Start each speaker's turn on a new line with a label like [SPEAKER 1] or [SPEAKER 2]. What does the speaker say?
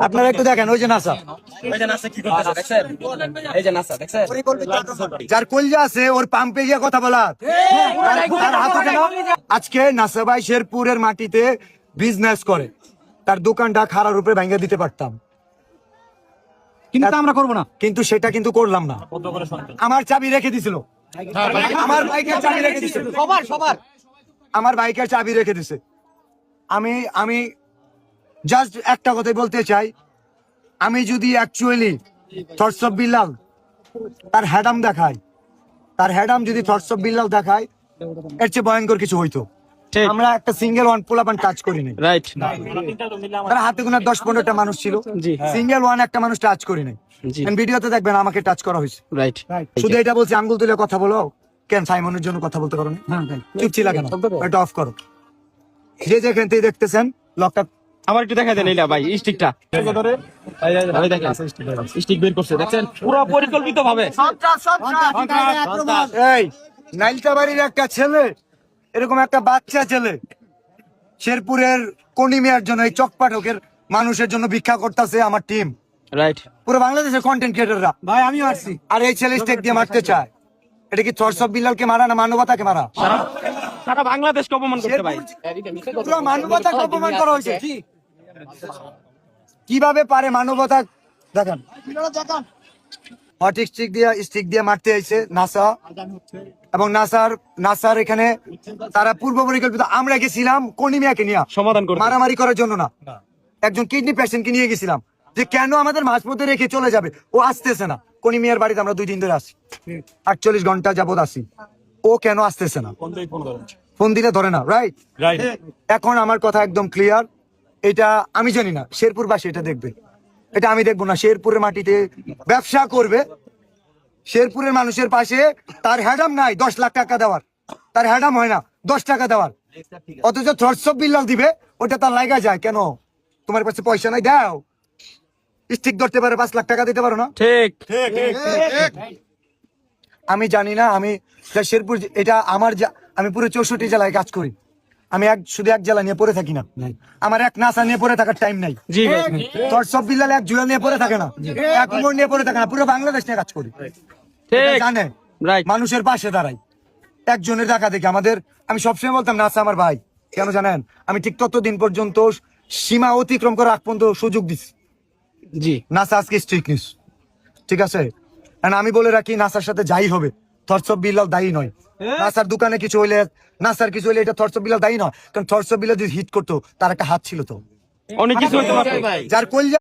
[SPEAKER 1] আপনারা একটু দেখেন, ওই যে নাসা, যার কলজা আছে ওর পাম্পে গিয়ে কথা বলা। আজকে নাসা ভাই শেরপুরের মাটিতে বিজনেস করে, তার দোকানটা খারাপ রূপে ভেঙে দিতে পারতাম,
[SPEAKER 2] কিন্তু আমরা করবো না।
[SPEAKER 1] কিন্তু সেটা কিন্তু করলাম না। আমার চাবি রেখে দিছিল, আমার বাইকের চাবি রেখে দিছিল, আমার বাইকের চাবি রেখে দিছে। আমি জাস্ট একটা কথাই বলতে চাই, আমি যদি অ্যাকচুয়ালি থটস অফ বিল্লাল তার হ্যাডাম দেখায়, তার হ্যাডাম যদি থটস অফ বিল্লাল দেখায়, এর চেয়ে ভয়ঙ্কর কিছু হইতো। আমরা একটা সিঙ্গেল ওয়ান পোলাপান টাচ করিনি,
[SPEAKER 2] রাইট।
[SPEAKER 1] তারা হাতে গোনা 10-15টা মানুষ ছিল, সিঙ্গেল ওয়ান একটা মানুষ টাচ করিনি। ভিডিওতে দেখবেন আমাকে টাচ করা হয়েছে,
[SPEAKER 2] রাইট।
[SPEAKER 1] শুধু এটা বলছি, আঙ্গুল তুলে কথা বলো কেন? সাইমনের জন্য কথা বলতে পারো না? চুপ ছিল কেন? এটা অফ করো। যে যেখান থেকে দেখতেছেন লকটা
[SPEAKER 2] আমার একটু দেখা দেন এইলা ভাই, স্টিকটা ভাই দেখেন, স্টিক বের করছে, দেখছেন পুরো পরিকল্পিত ভাবে।
[SPEAKER 1] এই নাইলতাবাড়ির একটা ছেলে, এরকম একটা বাচ্চা ছেলে শেরপুরের কনিমিয়ার জন্য, এই চকপাঠকের মানুষের জন্য ভিক্ষা করতেছে আমার টিম,
[SPEAKER 2] রাইট।
[SPEAKER 1] পুরো বাংলাদেশের কন্টেন্ট ক্রিয়েটররা। ভাই আমিও আসছি, আর এই ছেলে স্টেক দিয়ে মারতে চায়। এটা কি থটস অফ বিল্লালকে মারা না মানবতাকে মারা?
[SPEAKER 2] সারা বাংলাদেশকে অপমান করতে ভাই,
[SPEAKER 1] পুরো মানবতাকে অপমান করা হয়েছে। কিভাবে পারে মানবতা? দেখেন হট স্টিক দিয়ে মারতে আইছে নাসা, এবং নাসার এখানে তারা পূর্ব পরিকল্পিত। আমরা গেছিলাম কনিমিয়াকে নিয়ে
[SPEAKER 2] সমাধান করতে,
[SPEAKER 1] মারামারি করার জন্য না, একজন কিডনি পেশেন্টকে নিয়ে গেছিলাম, যে কেন আমাদের মাঝপথে রেখে চলে যাবে, ও আসতেছে না। কনিমিয়ার বাড়িতে আমরা 2 দিন ধরে আসি, 48 ঘন্টা যাবত আসি, ও কেন আসতেছে না? ফোন দিলে ধরে না, রাইট। এখন আমার কথা একদম ক্লিয়ার, এটা আমি জানি না, শেরপুরবাসী এটা দেখবে, এটা আমি দেখবো না। শেরপুরের মাটিতে ব্যবসা করবে, শেরপুরের মানুষের পাশে তার হ্যাডাম নাই 10 লাখ টাকা দেওয়ার, তার হ্যাডাম হয় না 10 টাকা দেওয়ার, অথচ থটস অফ বিল্লাল দিবে, ওটা তার লাগা যায় কেন? তোমার কাছে পয়সা নাই, দাও স্টিক ধরতে পারে, 5 লাখ টাকা দিতে পারো না?
[SPEAKER 2] ঠিক।
[SPEAKER 1] আমি জানি না, আমি শেরপুর, এটা আমার, আমি পুরো 64 জেলায় কাজ করি, আমি শুধু এক জেলা নিয়ে পড়ে থাকি না, আমার এক নাসা নিয়ে পড়ে থাকার টাইম নাই।
[SPEAKER 2] জি ভাই,
[SPEAKER 1] থটস অফ বিল্লাল এক জুয়েল নিয়ে পড়ে থাকে না, এক মোড় নিয়ে পড়ে থাকে না, পুরো বাংলাদেশ নিয়ে কাজ করি।
[SPEAKER 2] ঠিক,
[SPEAKER 1] জানে
[SPEAKER 2] রাইট।
[SPEAKER 1] মানুষের পাশে দাঁড়াই, একজনের দেখা দেখি আমাদের। আমি সবসময় বলতাম নাসা আমার ভাই, কেন জানেন? আমি ঠিক ততদিন পর্যন্ত সীমা অতিক্রম করে আগ পর্যন্ত সুযোগ দিচ্ছি।
[SPEAKER 2] জি,
[SPEAKER 1] নাসা আজকে স্ট্রিকনেস, ঠিক আছে। আমি বলে রাখি, নাসার সাথে যাই হবে, থটস অফ বিল্লাল দায়ী নয়। নাসার দোকানে কিছু হইলে, নাসার কিছু হইলে, এটা থটস অফ বিল্লাল দায়ী নয়, কারণ থটস অফ বিল্লাল যদি হিট করতো, তার একটা হাত ছিল তো,
[SPEAKER 2] অনেক কিছু হতে পারে
[SPEAKER 1] যার কলজা